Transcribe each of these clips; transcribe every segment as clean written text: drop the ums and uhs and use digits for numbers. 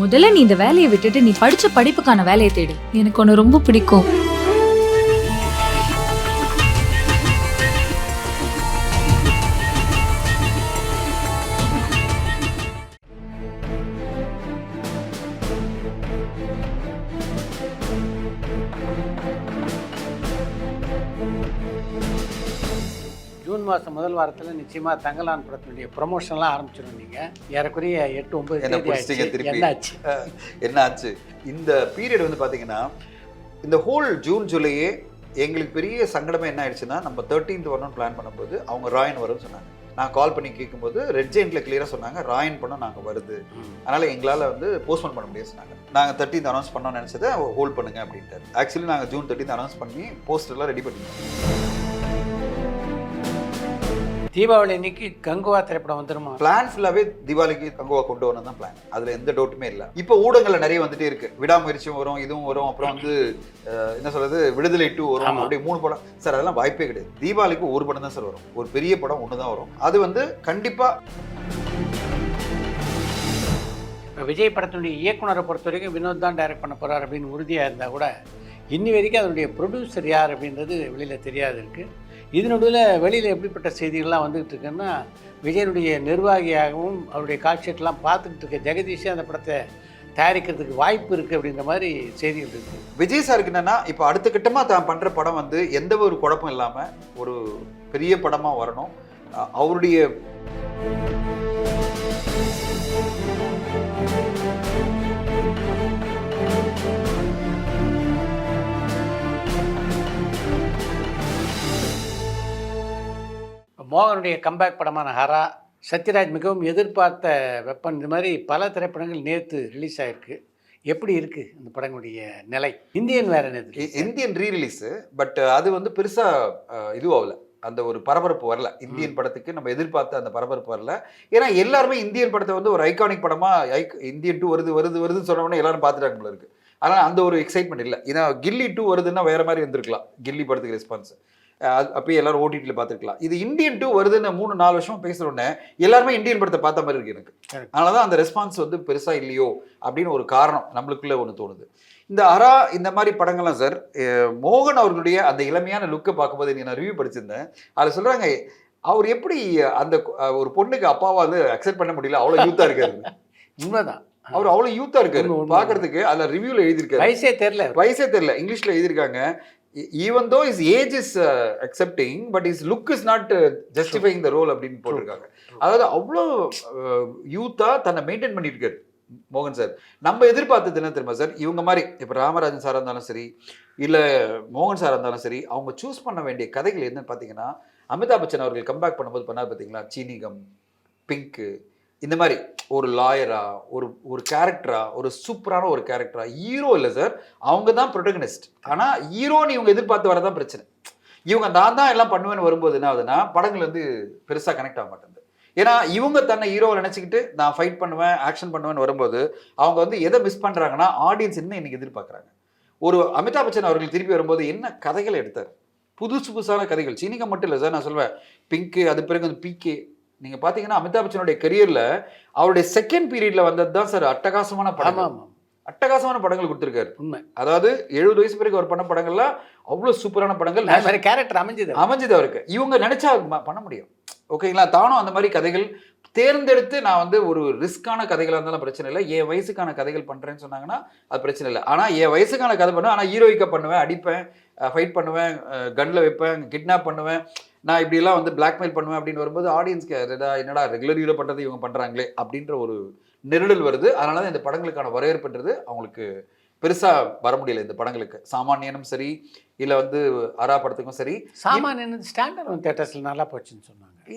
முதல்ல நீ இந்த வேலையை விட்டுட்டு நீ படிச்ச படிப்புக்கான வேலையை தேடு. எனக்கு உன்னை ரொம்ப பிடிக்கும். ஜூன் மாதம் முதல் வாரத்தில் நிச்சயமாக தங்கலான் படத்தினுடைய ப்ரொமோஷன்லாம் ஆரம்பிச்சிடும். நீங்கள் ஏறக்குறைய 8-9 தேதி என்னாச்சு? என்ன ஆச்சு இந்த பீரியட் வந்து பார்த்தீங்கன்னா, இந்த ஹோல் ஜூன் ஜூலையே எங்களுக்கு பெரிய சங்கடமே என்ன ஆயிடுச்சுன்னா, நம்ம 13th வரணும்னு பிளான் பண்ணும்போது அவங்க ராயன் வரும்னு சொன்னாங்க. நான் கால் பண்ணி கேட்கும்போது ரெட் ஜெயின்ட்ல கிளியராக சொன்னாங்க ராயன் படம் நாங்கள் வருது, அதனால் எங்களால் வந்து போஸ்ட்போன் பண்ண முடியாது சொன்னாங்க. நாங்கள் 13th அனௌன்ஸ் பண்ணோம்னு நினச்சதை ஹோல்ட் பண்ணுங்க அப்படின்ட்டு. ஆக்சுவலி நாங்கள் ஜூன் 13th அனௌன்ஸ் பண்ணி போஸ்டர்லாம் ரெடி பண்ணிட்டோம். தீபாவளி அன்னைக்கு கங்குவா திரைப்படம் வந்துருமா? பிளான் ஃபுல்லாகவே தீபாவளிக்கு கங்குவா கொண்டு வரணும் தான் பிளான். அதில் எந்த டவுட்டுமே இல்லை. இப்போ ஊடகங்கள் நிறைய வந்துட்டே இருக்கு. விடாமுயற்சியும் வரும், இதுவும் வரும், அப்புறம் வந்து என்ன சொல்றது, விடுதலை 2 வரும், அப்படியே 3 படம். சார் அதெல்லாம் வாய்ப்பே கிடையாது. தீபாவளிக்கு ஒரு படம் தான் சார் வரும், ஒரு பெரிய படம் ஒன்று தான் வரும். அது வந்து கண்டிப்பாக விஜய் படத்தினுடைய இயக்குனரை பொறுத்த வரைக்கும் வினோத் தான் டைரக்ட் பண்ண போகிறார் அப்படின்னு உறுதியாக இருந்தால் கூட இன்னி வரைக்கும் அதனுடைய ப்ரொடியூசர் யார் அப்படின்றது வெளியில் தெரியாது இருக்குது. இதனுடைய வெளியில் எப்படிப்பட்ட செய்திகள்லாம் வந்துகிட்டு இருக்குன்னா, விஜயனுடைய நிர்வாகியாகவும் அவருடைய காட்சியெல்லாம் பார்த்துக்கிட்டு இருக்க ஜெகதீஷே அந்த படத்தை தயாரிக்கிறதுக்கு வாய்ப்பு இருக்குது அப்படின்ற மாதிரி செய்திகள் இருக்குது. விஜய் சாருக்கு என்னன்னா, இப்போ அடுத்த கட்டமாக தான் பண்ணுற படம் வந்து எந்த ஒரு குழப்பம் இல்லாமல் ஒரு பெரிய படமாக வரணும். அவருடைய மோகனுடைய கம்பேக் படமான ஹரா, சத்யராஜ் மிகவும் எதிர்பார்த்த வெப்பன், இந்த மாதிரி பல திரைப்படங்கள் நேற்று ரிலீஸ் ஆகிருக்கு. எப்படி இருக்குது இந்த படங்களுடைய நிலை? இந்தியன் வேறு நேற்று இந்தியன் ரீரிலீஸு, பட் அது வந்து பெருசாக இதுவாகல, அந்த ஒரு பரபரப்பு வரல. இந்தியன் படத்துக்கு நம்ம எதிர்பார்த்த அந்த பரபரப்பு வரல. ஏன்னா எல்லாருமே இந்தியன் படத்தை வந்து ஒரு ஐகானிக் படமாக இந்தியன் 2 வருதுன்னு சொன்னோன்னே எல்லாரும் பார்த்துட்டாங்க போல இருக்கு. ஆனால் அந்த ஒரு எக்ஸைட்மெண்ட் இல்லை. ஏன்னா கில்லி 2 வருதுன்னா வேறு மாதிரி வந்திருக்கலாம் கில்லி படத்துக்கு ரெஸ்பான்ஸ். அப்பயே எல்லாரும் ஓடிடியில் பார்த்துருக்கலாம். இது இந்தியன் 2 வருதுன்னு 3-4 வருஷம் பேசுகிறோன்னே எல்லாருமே இந்தியன் படத்தை பார்த்த மாதிரி இருக்கு எனக்கு. அதனால தான் அந்த ரெஸ்பான்ஸ் வந்து பெருசாக இல்லையோ அப்படின்னு ஒரு காரணம் நம்மளுக்குள்ளே ஒன்று தோணுது. இந்த அரா இந்த மாதிரி படங்கள்லாம் சார், மோகன் அவர்களுடைய அந்த இளமையான லுக்கை பார்க்கும்போது நான் ரிவ்யூ படிச்சிருந்தேன். அதில் சொல்கிறாங்க, அவர் எப்படி அந்த ஒரு பொண்ணுக்கு அப்பாவால் அக்செப்ட் பண்ண முடியல, அவ்வளோ யூத்தாக இருக்காரு. உண்மைதான், அவர் அவ்வளோ யூத்தாக இருக்காரு பார்க்கறதுக்கு. அதில் ரிவ்யூவில் எழுதியிருக்காரு, வயசே தெரியல, இங்கிலீஷில் எழுதியிருக்காங்க. Even though his age is accepting, but his look is not justifying the role அப்படின்னு போட்டிருக்காங்க. அதாவது அவ்வளோ யூத்தாக தன்னை மெயின்டைன் பண்ணிட்டு இருக்காரு மோகன் சார். நம்ம எதிர்பார்த்தது என்ன தெரியுமா சார், இவங்க மாதிரி இப்போ ராமராஜன் சாராக இருந்தாலும் சரி, இல்லை மோகன் சாராக இருந்தாலும் சரி, அவங்க சூஸ் பண்ண வேண்டிய கதைகள் என்னன்னு பார்த்தீங்கன்னா, அமிதாப் பச்சன் அவர்கள் கம்பேக் பண்ணும்போது பண்ணார் பார்த்தீங்களா, சீனிகம், பிங்க்கு, இந்த மாதிரி ஒரு லாயரா, ஒரு கேரக்டரா, ஒரு சூப்பரான ஒரு கேரக்டரா. ஹீரோ இல்லை சார், அவங்க தான் ப்ரொட்டகனிஸ்ட். ஆனால் ஹீரோன்னு இவங்க எதிர்பார்த்து வரதான் பிரச்சனை. இவங்க நான் தான் எல்லாம் பண்ணுவேன்னு வரும்போது என்ன ஆகுதுன்னா, படங்கள் வந்து பெருசாக கனெக்ட் ஆக மாட்டேங்குது. ஏன்னா இவங்க தன்னை ஹீரோவை நினச்சிக்கிட்டு நான் ஃபைட் பண்ணுவேன், ஆக்ஷன் பண்ணுவேன்னு வரும்போது அவங்க வந்து எதை மிஸ் பண்ணுறாங்கன்னா, ஆடியன்ஸ் என்ன இன்னைக்கு எதிர்பார்க்குறாங்க. ஒரு அமிதாப் பச்சன் அவர்கள் திருப்பி வரும்போது என்ன கதைகளை எடுத்தார், புதுசான கதைகள். சீனிகம் மட்டும் இல்லை சார், நான் சொல்வேன் பிங்க்கு, அது பிறகு வந்து பிகே. நீங்கள் பார்த்தீங்கன்னா அமிதாப் பச்சனுடைய கரியரில் அவருடைய செகண்ட் பீரியடில் வந்தது தான் சார் அட்டகாசமான படம். அட்டகாசமான படங்கள் கொடுத்துருக்காரு. உண்மை. அதாவது 70 வயசு பிறகு அவர் பண்ண படங்கள்லாம் அவ்வளோ சூப்பரான படங்கள். கேரக்டர் அமைஞ்சது அவருக்கு. இவங்க நினைச்சா பண்ண முடியும். ஓகேங்களா? தானும் அந்த மாதிரி கதைகள் தேர்ந்தெடுத்து நான் வந்து ஒரு ரிஸ்கான கதைகளாக இருந்தாலும் பிரச்சனை இல்லை, என் வயசுக்கான கதைகள் பண்ணுறேன்னு சொன்னாங்கன்னா அது பிரச்சனை இல்லை. ஆனால் என் வயசுக்கான கதை பண்ணுவேன், ஆனால் ஹீரோயிக்காக பண்ணுவேன், அடிப்பேன், ஃபைட் பண்ணுவேன், கன்னில் வைப்பேன், கிட்னாப் பண்ணுவேன், நான் இப்படிலாம் வந்து பிளாக்மெயில் பண்ணுவேன் அப்படின்னு வரும்போது ஆடியன்ஸ்க்கு என்னடா ரெகுலர் ஹீரோ பண்ணுறது இவங்க பண்ணுறாங்களே அப்படின்ற ஒரு நெருடல் வருது. அதனால தான் இந்த படங்களுக்கான வரவேற்புன்றது அவங்களுக்கு பெருசாக வர முடியல. இந்த படங்களுக்கு சாமானியனும் சரி, இல்லை வந்து அரா படத்துக்கும் சரி. சாமானியன் ஸ்டாண்டர்ட் தியேட்டர்ஸில் நல்லா போச்சுன்னு சொன்னாங்க,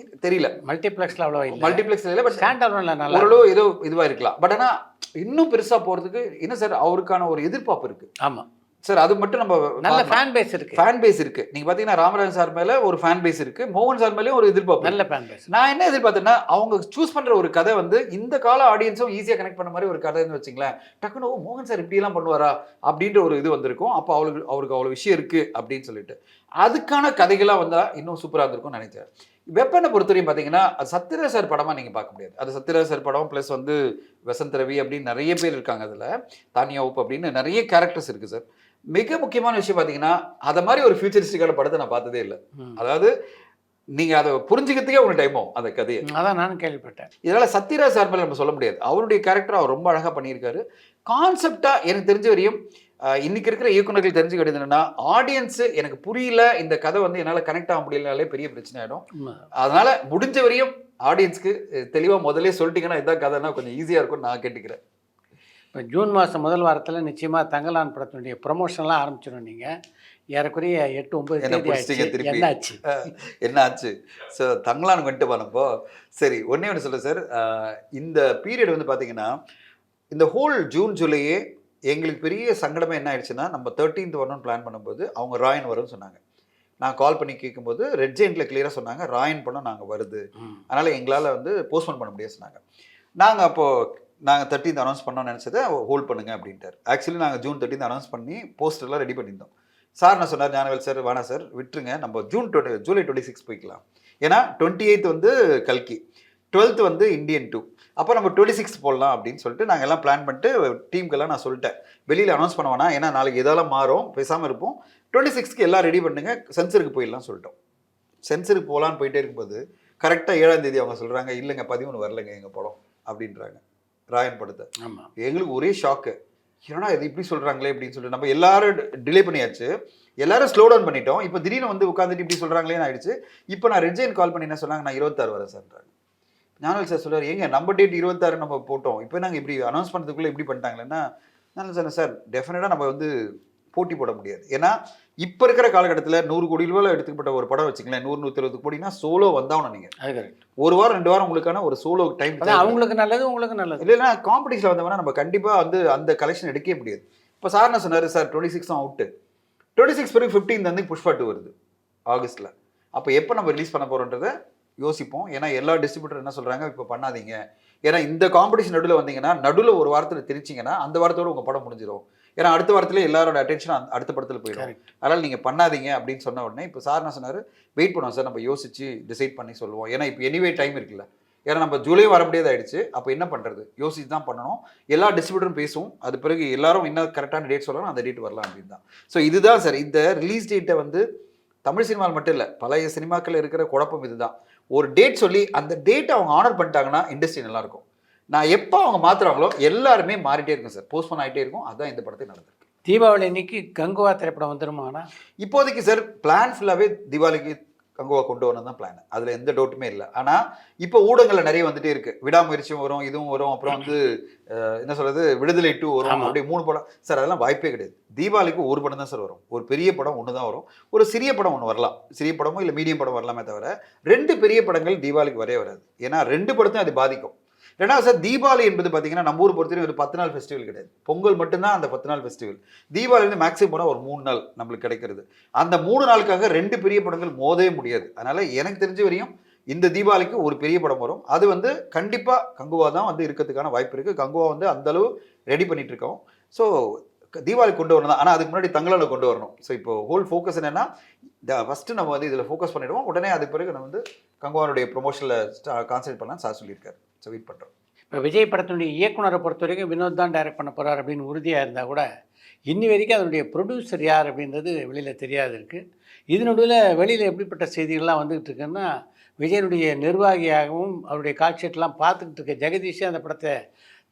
தெரியல. மல்டிப்ளெக்ஸில் அவ்வளோ இல்லை, மல்டிப்ளெக்ஸில் இல்லை, பட் ஸ்டாண்டர்ட்ல நல்லா ஓரளவு ஏதோ இதுவாக இருக்கலாம். பட் ஆனால் இன்னும் பெருசாக போகிறதுக்கு என்ன சார், அவருக்கான ஒரு எதிர்பார்ப்பு இருக்குது. ஆமாம் சார், அது மட்டும் நம்ம நல்ல ஃபேன் பேஸ் இருக்கு. நீங்க பாத்தீங்கன்னா ராமராஜன் சார் மேல ஒரு ஃபேன் பேஸ் இருக்கு, மோகன் சார் மேலயும் ஒரு எதிர்பார்ப்பு, நல்ல ஃபேன் பேஸ். நான் என்ன எதிர்பார்த்தேன்னா, அவங்க சூஸ் பண்ற ஒரு கதை வந்து இந்த கால ஆடியன்ஸும் ஈஸியா கனெக்ட் பண்ண மாதிரி ஒரு கதைன்னு வச்சுங்களேன். டக்குனு மோகன் சார் இப்படி எல்லாம் பண்ணுவாரா அப்படின்ற ஒரு இது வந்திருக்கும். அப்போ அவருக்கு அவ்வளவு விஷயம் இருக்கு அப்படின்னு சொல்லிட்டு அதுக்கான கதைகளா வந்தா இன்னும் சூப்பரா இருந்திருக்கும்னு நினைச்சேன். வெப்பனை பொறுத்தவரையும் பார்த்தீங்கன்னா அது சத்யராஜ் சார் படமாக நீங்கள் பார்க்க முடியாது. அது சத்யராஜ் சார் படம் ப்ளஸ் வந்து வசந்த் ரவி அப்படின்னு நிறைய பேர் இருக்காங்க. அதில் தானியா உப் அப்படின்னு நிறைய கேரக்டர்ஸ் இருக்குது சார். மிக முக்கியமான விஷயம் பார்த்தீங்கன்னா அதை மாதிரி ஒரு ஃபியூச்சரிஸ்டிக்கான படத்தை நான் பார்த்ததே இல்லை. அதாவது நீங்கள் அதை புரிஞ்சுக்கிறதுக்கே உங்களுக்கு டைம் ஆகும் அந்த கதையை. அதான் நானும் கேள்விப்பட்டேன். இதனால் சத்யராஜ் சார் மேலே நம்ம சொல்ல முடியாது. அவருடைய கேரக்டர் அவர் ரொம்ப அழகாக பண்ணியிருக்காரு. கான்செப்டாக எனக்கு தெரிஞ்ச வரையும் இன்னைக்கு இருக்கிற இயக்குநர்கள் தெரிஞ்சுக்கிட்டது என்னன்னா, ஆடியன்ஸு எனக்கு புரியல, இந்த கதை வந்து என்னால் கனெக்ட் ஆக முடியலனாலே பெரிய பிரச்சனை ஆகிடும். அதனால முடிஞ்ச வரையும் ஆடியன்ஸ்க்கு தெளிவாக முதலே சொல்லிட்டீங்கன்னா இதான் கதைன்னா கொஞ்சம் ஈஸியாக இருக்கும்னு நான் கேட்டுக்கிறேன். இப்போ ஜூன் மாதம் முதல் வாரத்தில் நிச்சயமாக தங்கலான் படத்தினுடைய ப்ரொமோஷன்லாம் ஆரம்பிச்சிடும். நீங்கள் ஏறக்குறைய 8-9 என்னாச்சு என்ன ஆச்சு? ஸோ தங்கலான் வந்துட்டு போனப்போ சரி ஒன்றே ஒன்று சொல்ல சார், இந்த பீரியட் வந்து பார்த்தீங்கன்னா இந்த ஹோல் ஜூன் ஜூலையே எங்களுக்கு பெரிய சங்கடமே என்ன ஆயிடுச்சுன்னா, நம்ம 13th வரணும்னு பிளான் பண்ணும்போது அவங்க ராயன் வரும்னு சொன்னாங்க. நான் கால் பண்ணி கேட்கும்போது ரெட் ஜெயின்ட்டில் கிளியராக சொன்னாங்க ராயன் படம் நாங்கள் வருது, அதனால் எங்களால் வந்து போஸ்ட்போன் பண்ண முடியாது சொன்னாங்க. நாங்கள் 13th அனௌன்ஸ் பண்ணோம்னு நினச்சதை ஹோல்ட் பண்ணுங்க அப்படின்ட்டார். ஆக்சுவலி நாங்கள் ஜூன் 13th அனௌன்ஸ் பண்ணி போஸ்டர்லாம் ரெடி பண்ணியிருந்தோம். சார் என்ன சொன்னார், ஞானவேல் சார் வேணா சார் விட்டுருங்க, நம்ம ஜூலை 26 போய்க்கலாம். ஏன்னா 28th வந்து கல்கி, 12th வந்து இந்தியன் 2, அப்போ நம்ம 26 போடலாம் அப்படின்னு சொல்லிட்டு நாங்கள் எல்லாம் பிளான் பண்ணிட்டு டீமுக்கெல்லாம் நான் சொல்லிட்டேன், வெளியில் அனௌன்ஸ் பண்ண வேணாம், ஏன்னா நாளைக்கு எதாலும் மாறும், பேசாமல் இருப்போம், 26க்கு எல்லாம் ரெடி பண்ணுங்க, சென்சருக்கு போயிடலாம் சொல்லிட்டோம். சென்சருக்கு போகலான்னு போயிட்டே இருக்கும்போது கரெக்டாக 7ஆம் தேதி அவங்க சொல்கிறாங்க, இல்லைங்க 13 வரலைங்க எங்கள் படம் அப்படின்றாங்க, ராயன் படத்தை. ஆமாம், எங்களுக்கு ஒரே ஷாக்கு, ஏன்னா இது இப்படி சொல்கிறாங்களே அப்படின்னு சொல்லிட்டு நம்ம எல்லாரும் டிலே பண்ணியாச்சு, எல்லாரும் ஸ்லோ டவுன் பண்ணிட்டோம். இப்போ திடீர்னு வந்து உட்காந்துட்டு இப்படி சொல்கிறாங்களேன்னு ஆயிடுச்சு. இப்போ நான் ரெட் ஜெயின் கால் பண்ணி என்ன சொன்னாங்க, நான் 26 வரேன் சார்ன்றாங்க. ஞானவேல் சார் சொல்லுவார், ஏங்க நம்ம டேட் 26 நம்ம போட்டோம், இப்போ நாங்கள் இப்படி அனௌன்ஸ் பண்ணுறதுக்குள்ளே இப்படி பண்ணிட்டாங்களேன்னா, நான் சொன்னேன் சார் டெஃபினட்டாக நம்ம வந்து போட்டி போட முடியாது. ஏன்னா இப்போ இருக்கிற காலகட்டத்தில் 100 கோடி ரூபாயில் எடுத்துக்கப்பட்ட ஒரு படம் வச்சுங்களேன், 100-120 கோடினா சோலோ வந்தாவணும். நீங்கள் ஒரு வாரம் 2 வாரம் உங்களுக்கான ஒரு சோலோ டைம், அவங்களுக்கு நல்லது உங்களுக்கு நல்லது. இல்லைன்னா காம்படிஷனில் வந்தவங்கன்னா நம்ம கண்டிப்பாக வந்து அந்த கலெக்ஷன் எடுக்கவே முடியாது. இப்போ சார் என்ன சொன்னார், சார் 26 அவுட்டு, 26 பிறகு 15 வந்து புஷ்பா 2 வருது ஆகஸ்ட்டில், அப்போ எப்போ நம்ம ரிலீஸ் பண்ண போகிறோன்றதை யோசிப்போம். ஏன்னா எல்லா டிஸ்ட்ரிபியூட்டர் என்ன சொல்கிறாங்க, இப்போ பண்ணாதீங்க, ஏன்னா இந்த காம்படிஷன் நடுவில் வந்தீங்கன்னா நடுவில் ஒரு வாரத்தில் திரிச்சிங்கன்னா அந்த வாரத்தோடு உங்கள் படம் முடிஞ்சிடும், ஏன்னா அடுத்த வாரத்தில் எல்லாரோட அட்டென்ஷன் அடுத்த படத்தில் போயிடும், அதனால் நீங்கள் பண்ணாதீங்க அப்படின்னு சொன்ன உடனே இப்போ சார் என்ன சொன்னார், வெயிட் பண்ணுவோம் சார், நம்ம யோசிச்சு டிசைட் பண்ணி சொல்லுவோம், ஏன்னா இப்போ எனிவே டைம் இருக்குல்ல, ஏன்னா நம்ம ஜூலை வர முடியாது ஆயிடுச்சு, அப்போ என்ன பண்ணுறது யோசிச்சு தான் பண்ணணும். எல்லா டிஸ்ட்ரிபியூட்டரும் பேசுவோம், அது பிறகு எல்லாரும் என்ன கரெக்டான டேட் சொல்லணும் அந்த டேட் வரலாம் அப்படின்னு தான். ஸோ இதுதான் சார் இந்த ரிலீஸ் டேட்டை வந்து தமிழ் சினிமாவில் மட்டும் இல்லை பழைய சினிமாக்கள் இருக்கிற குழப்பம் இதுதான். ஒரு டேட் சொல்லி அந்த டேட்டை அவங்க ஆனர் பண்ணிட்டாங்கன்னா இண்டஸ்ட்ரி நல்லாயிருக்கும். நான் எப்போ அவங்க மாற்றுறாங்களோ எல்லாருமே மாறிட்டே இருக்கும் சார், போஸ்ட்போன் ஆகிட்டே இருக்கும். அதுதான் இந்த படத்தை நடந்திருக்கு. தீபாவளி அன்னைக்கு கங்குவா திரைப்படம் வந்துருமாண்ணா? இப்போதைக்கு சார் பிளான் ஃபுல்லாகவே தீபாவளிக்கு கங்குவா கொண்டு வரணும் தான் பிளான், அதில் எந்த டவுட்டுமே இல்லை. ஆனால் இப்போ ஊடகங்களில் நிறைய வந்துட்டே இருக்குது, விடாமுயற்சியும் வரும், இதுவும் வரும், அப்புறம் வந்து என்ன சொல்கிறது விடுதலை 2 வரும், அப்படியே 3 படம் சார், அதெல்லாம் வாய்ப்பே கிடையாது. தீபாவளிக்கு ஒரு படம் தான் சார் வரும், ஒரு பெரிய படம் ஒன்று தான் வரும், ஒரு சிறிய படம் ஒன்று வரலாம், சிறிய படமோ இல்லை மீடியம் படம் வரலாமே தவிர 2 பெரிய படங்கள் தீபாவளிக்கு வரவே வராது. ஏன்னா 2 படத்தையும் அது பாதிக்கும். ரெண்டாவது சார் தீபாவளி என்பது பார்த்தீங்கன்னா நம்ம ஊர் பொறுத்தவரைக்கும் ஒரு 10 நாள் ஃபெஸ்டிவல் கிடையாது, பொங்கல் மட்டும்தான் அந்த 10 நாள் ஃபெஸ்டிவல். தீபாவளி வந்து மேக்ஸிமம் போனால் ஒரு 3 நாள் நம்மளுக்கு கிடைக்கிறது. அந்த 3 நாளுக்காக 2 பெரிய படங்கள் மோதவே முடியாது. அதனால் எனக்கு தெரிஞ்ச வரையும் இந்த தீபாவளிக்கு ஒரு பெரிய படம் வரும், அது வந்து கண்டிப்பாக கங்குவா தான் வந்து இருக்கிறதுக்கான வாய்ப்பு இருக்குது. கங்குவா வந்து அந்தளவு ரெடி பண்ணிட்டு இருக்கோம். ஸோ தீபாவளி கொண்டு வரணும் தான், ஆனால் அதுக்கு முன்னாடி தங்கலான கொண்டு வரணும். ஸோ இப்போ ஹோல் ஃபோக்கஸ் என்னென்னா ஃபஸ்ட்டு நம்ம வந்து இதில் ஃபோக்கஸ் பண்ணிவிடுவோம், உடனே அதுக்கு பிறகு நம்ம வந்து கங்குவானுடைய ப்ரொமோஷனில் கான்சன்ட்ரேட் பண்ணலாம் சார் சொல்லியிருக்காரு. ஸோ வெயிட் பண்ணுறோம். இப்போ விஜய் படத்தினுடைய இயக்குனரை பொறுத்த வரைக்கும் வினோத் தான் டைரக்ட் பண்ண போகிறார் அப்படின்னு உறுதியாக இருந்தால் கூட இன்னி வரைக்கும் அதனுடைய ப்ரொடியூசர் யார் அப்படின்றது வெளியில் தெரியாது இருக்குது. இதனுடைய வெளியில் எப்படிப்பட்ட செய்திகள்லாம் வந்துகிட்டு இருக்குன்னா, விஜயனுடைய நிர்வாகியாகவும் அவருடைய காட்சியெல்லாம் பார்த்துக்கிட்டு இருக்க ஜெகதீஷே அந்த படத்தை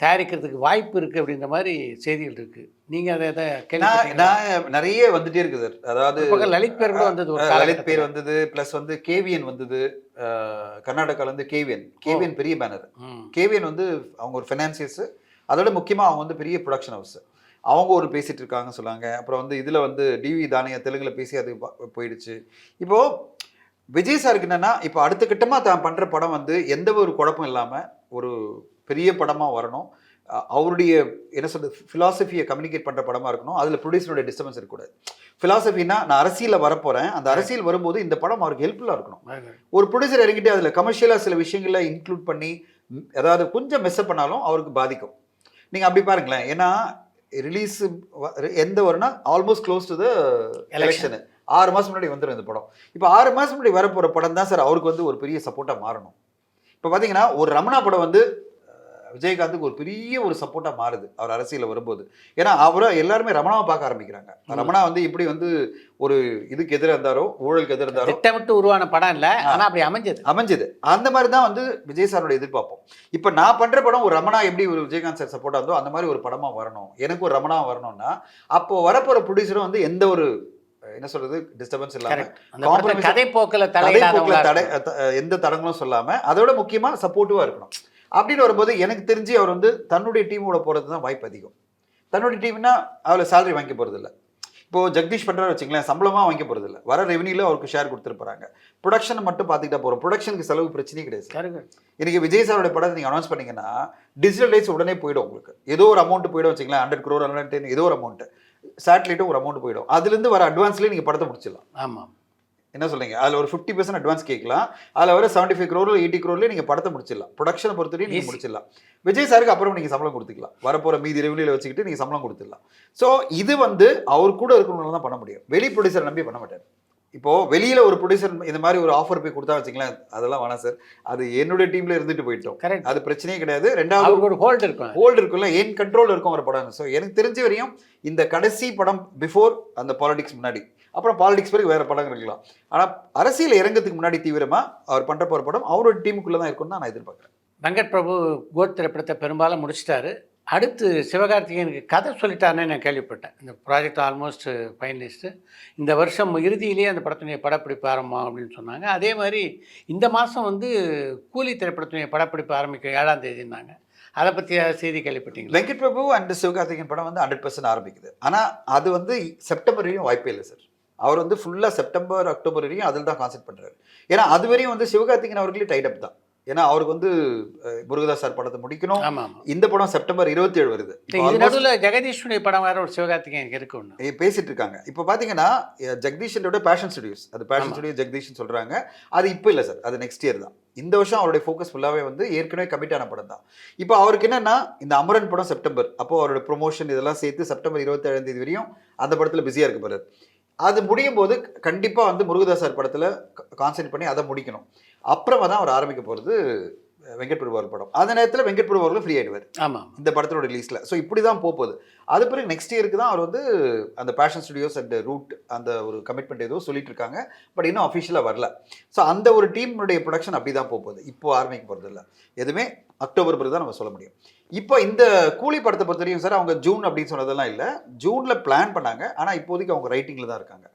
தயாரிக்கிறதுக்கு வாய்ப்பு இருக்குது அப்படின்ற மாதிரி செய்திகள் இருக்குது. நீங்கள் அதை நான் நிறைய வந்துட்டே இருக்குது சார். அதாவது லலித் பேர் கூட வந்தது, லலித் பேர் வந்தது, ப்ளஸ் வந்து கேவிஎன் வந்தது, கர்நாடகாவில் வந்து கேவிஎன் பெரிய பேனர். கேவிஎன் வந்து அவங்க ஒரு ஃபைனான்சியர்ஸு, அதோட முக்கியமாக அவங்க வந்து பெரிய ப்ரொடக்ஷன் ஹவுஸ், அவங்க ஒரு பேசிகிட்டு இருக்காங்க சொன்னாங்க. அப்புறம் வந்து இதில் வந்து டிவி தானியா தெலுங்கில் பேசி அது போயிடுச்சு. இப்போது விஜய் சாருக்கு என்னென்னா, இப்போ அடுத்த கட்டமாக தான் பண்ணுற படம் வந்து எந்த ஒரு குழப்பம் இல்லாமல் ஒரு பெரிய படமாக வரணும், அவருடைய என்ன சொல்கிறது ஃபிலாசபியை கம்யூனிகேட் பண்ணுற படமாக இருக்கணும், அதில் ப்ரொடியூசருடைய டிஸ்டர்பன்ஸ் இருக்கக்கூடாது. ஃபிலாசபின்னா நான் அரசியலில் வரப்போகிறேன், அந்த அரசியல் வரும்போது இந்த படம் அவருக்கு ஹெல்ப்ஃபுல்லாக இருக்கணும். ஒரு ப்ரொடியூசர் இறங்கிட்டு அதில் கமர்ஷியலாக சில விஷயங்களை இன்க்ளூட் பண்ணி அதாவது கொஞ்சம் மெஸ்அப் பண்ணாலும் அவருக்கு பாதிக்கும். நீங்கள் அப்படி பாருங்களேன், ஏன்னா ரிலீஸ் எந்த வரும்னா almost close to the election, 6 மாதம் முன்னாடி வந்துடும் இந்த படம். இப்போ 6 மாதம் முன்னாடி வரப்போகிற படம் தான் சார் அவருக்கு வந்து ஒரு பெரிய சப்போர்ட்டாக மாறணும். இப்போ பார்த்தீங்கன்னா ஒரு ரமணா படம் வந்து விஜயகாந்துக்கு ஒரு பெரிய ஒரு சப்போர்ட்டாக மாறுது அவர் அரசியலில் வரும்போது. ஏன்னா அவரை எல்லாருமே ரமணாவை பார்க்க ஆரம்பிக்கிறாங்க. ரமணா வந்து இப்படி வந்து ஒரு இதுக்கு எதிராக இருந்தாரோ, ஊழலுக்கு எதிராக இருந்தாரோ, திட்டமிட்டு உருவான படம் இல்லை, ஆனால் அப்படி அமைஞ்சது. அந்த மாதிரி தான் வந்து விஜய் சாரோட எதிர்பார்ப்போம். இப்போ நான் பண்ணுற படம் ஒரு ரமணா எப்படி ஒரு விஜயகாந்த் சார் சப்போர்ட்டாக இருந்தோ அந்த மாதிரி ஒரு படமாக வரணும், எனக்கு ஒரு ரமணா வரணும்னா அப்போ வரப்போகிற ப்ரொடியூசரும் வந்து எந்த ஒரு என்ன சொல்றது டிஸ்டர்பன்ஸ் இல்லாம கதை போக்கில் எந்த தடங்களும் சொல்லாம அதோட முக்கியமா சப்போர்ட்டிவா இருக்கணும். அப்படின்னு வரும்போது எனக்கு தெரிஞ்சு அவர் வந்து தன்னுடைய டீமோட போறது தான் வாய்ப்பு அதிகம். தன்னுடைய டீம்னா அவளை சேலரி வாங்கி போறது இல்லை. இப்போ ஜெகதீஷ் பண்றாரு வச்சுங்களேன், சம்பளமா வாங்கி போறது இல்லை, வர ரெவன்யூல அவருக்கு ஷேர் கொடுத்துருப்பாங்க. ப்ரொடக்ஷன் மட்டும் பார்த்துக்கிட்டா போறோம். ப்ரொடக்ஷனுக்கு செலவு பிரச்சனையே கிடையாது. இன்னைக்கு விஜய் சாரோட படத்தை நீங்க அனௌன்ஸ் பண்ணீங்கன்னா டிஜிட்டல் ரைட்ஸ் உடனே போயிடும். உங்களுக்கு ஏதோ ஒரு அமௌண்ட் போயிடும் வச்சுங்களேன், 100 crore 110 ஏதோ ஒரு அமௌண்ட், சேட்டலைட்டும் ஒரு அமௌண்ட் போயிடும். அதுலேருந்து வர அட்வான்ஸ்லேயே நீங்கள் படத்தை முடிச்சிடலாம். ஆமாம், என்ன சொல்றீங்க, அதில் ஒரு 50% அட்வான்ஸ் கேட்கலாம், அதில் வர 75 crore 80 crore நீங்கள் படத்தை முடிச்சிடலாம். ப்ரொடக்ஷனை பொறுத்தவரையும் நீங்கள் முடிச்சிடலாம். விஜய் சாருக்கு அப்புறம் நீங்கள் சம்பளம் கொடுத்துக்கலாம், வரப்போகிற மீதி ரெவன்யூல வச்சுக்கிட்டு நீங்கள் சம்பளம் கொடுத்துடலாம். ஸோ இது வந்து அவர் கூட இருக்கிறவங்க தான் பண்ண முடியும். வெளி ப்ரொடியூசர் நம்பி பண்ண மாட்டார். இப்போ வெளியில ஒரு ப்ரொடியூசர் இந்த மாதிரி ஒரு ஆஃபர் போய் கொடுத்தா வச்சுங்களேன், அதெல்லாம் வேணாம் சார், அது என்னுடைய டீம்ல இருந்துட்டு போயிட்டோம், அது பிரச்சனையே கிடையாது. ரெண்டாவது ஒரு ஹோல்டு இருக்கும்ல, என் கண்ட்ரோல் இருக்கும் ஒரு படம். ஸோ எனக்கு தெரிஞ்ச வரையும் இந்த கடைசி படம் பிஃபோர் அந்த பாலிடிக்ஸ் முன்னாடி, அப்புறம் பாலிடிக்ஸ் பிறகு வேற படம் இருக்கலாம். ஆனால் அரசியல் இறங்கத்துக்கு முன்னாடி தீவிரமா அவர் பண்ற போற படம் அவரோட டீமுக்குள்ள தான் இருக்கும்னு நான் எதிர்பார்க்குறேன். வெங்கட் பிரபு கோட் திரைப்படத்தை பெரும்பாலும் முடிச்சிட்டாரு. அடுத்து சிவகார்த்திகேயனுக்கு கதை சொல்லிட்டாருன்னு நான் கேள்விப்பட்டேன். இந்த ப்ராஜெக்ட் ஆல்மோஸ்ட் ஃபைனலிஸ்ட்டு. இந்த வருஷம் இறுதியிலேயே அந்த படத்துடைய படப்பிடிப்பு ஆரம்பம் அப்படின்னு சொன்னாங்க. அதே மாதிரி இந்த மாதம் வந்து கூலி திரைப்படத்துடைய படப்பிடிப்பு ஆரம்பிக்க 7ஆம் தேதினாங்க. அதை பற்றி செய்தி கேள்விப்பட்டீங்க? வெங்கட் பிரபு அண்ட் சிவகார்த்திகேயன் படம் வந்து 100% ஆரம்பிக்குது. ஆனால் அது வந்து செப்டம்பர் வரையும் வாய்ப்பே இல்லை சார். அவர் வந்து ஃபுல்லாக செப்டம்பர் அக்டோபர் வரையும் அதில் தான் கான்சென்ட் பண்ணுறாரு. ஏன்னா அது வரையும் வந்து சிவகார்த்திகேயன் அவர்களே டைட் அப் தான். ஏன்னா அவருக்கு வந்து முருகதாஸ் சார் படத்தை முடிக்கணும். இந்த படம் செப்டம்பர் 27 வருது. ஜெகதீஷுடைய படம் வேற ஒரு சிவகார்த்திகேயன் இருக்கு பேசிட்டு இருக்காங்க. இப்போ பார்த்தீங்கன்னா ஜெகதீஷனோட பேஷன் ஸ்டுடியோஸ், அது பேஷன் ஸ்டுடியோ ஜெகதீஷன் சொல்றாங்க. அது இப்போ இல்லை சார், அது நெக்ஸ்ட் இயர் தான். இந்த வருஷம் அவருடைய ஃபோக்கஸ் ஃபுல்லாகவே வந்து ஏற்கனவே கமிட் ஆன படம் தான். இப்போ அவருக்கு என்னன்னா இந்த அமரன் படம் செப்டம்பர், அப்போ அவரோட ப்ரொமோஷன் இதெல்லாம் சேர்த்து செப்டம்பர் 27ஆம் தேதி வரையும் அந்த படத்தில் பிஸியாக இருக்க போறாரு. அது முடியும் போது கண்டிப்பாக வந்து முருகதாஸ் சார் படத்தில் கான்சென்ட்ரேட் பண்ணி அதை முடிக்கணும். அப்புறமா தான் அவர் ஆரம்பிக்க போகிறது வெங்கட் பிரபு அவர் படம். அந்த நேரத்தில் வெங்கட் பிரபு அவர்களும் ஃப்ரீ ஆகிடுவார். ஆமாம், இந்த படத்தோட ரிலீஸில். ஸோ இப்படி தான் போகுது. அது பிறகு நெக்ஸ்ட் இயருக்கு தான் அவர் வந்து அந்த பேஷன் ஸ்டுடியோஸ் அண்ட் ரூட் அந்த ஒரு கமிட்மெண்ட் ஏதோ சொல்லிட்டு இருக்காங்க. பட் இன்னும் அஃபிஷியலாக வரல. ஸோ அந்த ஒரு டீமுடைய ப்ரொடக்ஷன் அப்படி தான் போகுது. இப்போ ஆரம்பிக்க போகிறது இல்லை, எதுவுமே அக்டோபர் பிறகு தான் நம்ம சொல்ல முடியும். இப்போ இந்த கூலி படத்தை பொறுத்த வரைக்கும் சார் அவங்க ஜூன் அப்படின்னு சொன்னதெல்லாம் இல்லை, ஜூனில் பிளான் பண்ணாங்க. ஆனால் இப்போதைக்கு அவங்க ரைட்டிங்கில் தான் இருக்காங்க.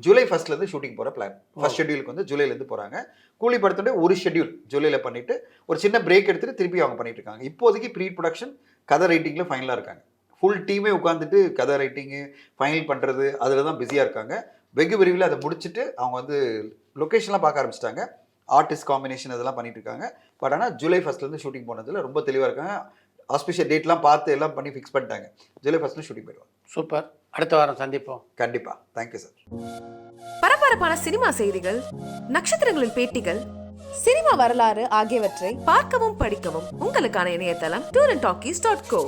ஜூலை 1 ஷூட்டிங் போகிற பிளான். ஃபர்ஸ்ட் ஷெட்யூலுக்கு வந்து ஜூலைலேருந்து போகிறாங்க. கூலி படத்துடைய ஒரு ஷெட்யூல் ஜூலையில் பண்ணிவிட்டு ஒரு சின்ன பிரேக் எடுத்துகிட்டு திருப்பி அவங்க பண்ணிட்டு இருக்காங்க. இப்போதைக்கு ப்ரீ ப்ரொடக்ஷன் கதை ரைட்டிங்கில் ஃபைனலாக இருக்காங்க. ஃபுல் டீமே உட்காந்துட்டு கதை ரைட்டிங்கு ஃபைனல் பண்ணுறது அதில் தான் பிஸியாக இருக்காங்க. வெகு விரைவில் அதை முடிச்சுட்டு அவங்க வந்து லொக்கேஷன்லாம் பார்க்க ஆரம்பிச்சிட்டாங்க. ஆர்டிஸ்ட் காம்பினேஷன் இதெல்லாம் பண்ணிட்டு இருக்காங்க. பட் ஆனால் ஜூலை 1 ஷூட்டிங் போனதில் ரொம்ப தெளிவாக இருக்காங்க. ஆஸ்பிஷியல் டேட்லாம் பார்த்து எல்லாம் பண்ணி ஃபிக்ஸ் பண்ணிட்டாங்க. ஜூலை 1 ஷூட்டிங் போயிடுவாங்க. சூப்பர், அடுத்த வாரம் சந்திப்போம். கண்டிப்பாக. Thank you sir. பரபரப்பான சினிமா செய்திகள், நட்சத்திரங்களின் பேட்டிகள், சினிமா வரலாறு ஆகியவற்றை பார்க்கவும் படிக்கவும் உங்களுக்கான இணையதளம் tourantalkies.co.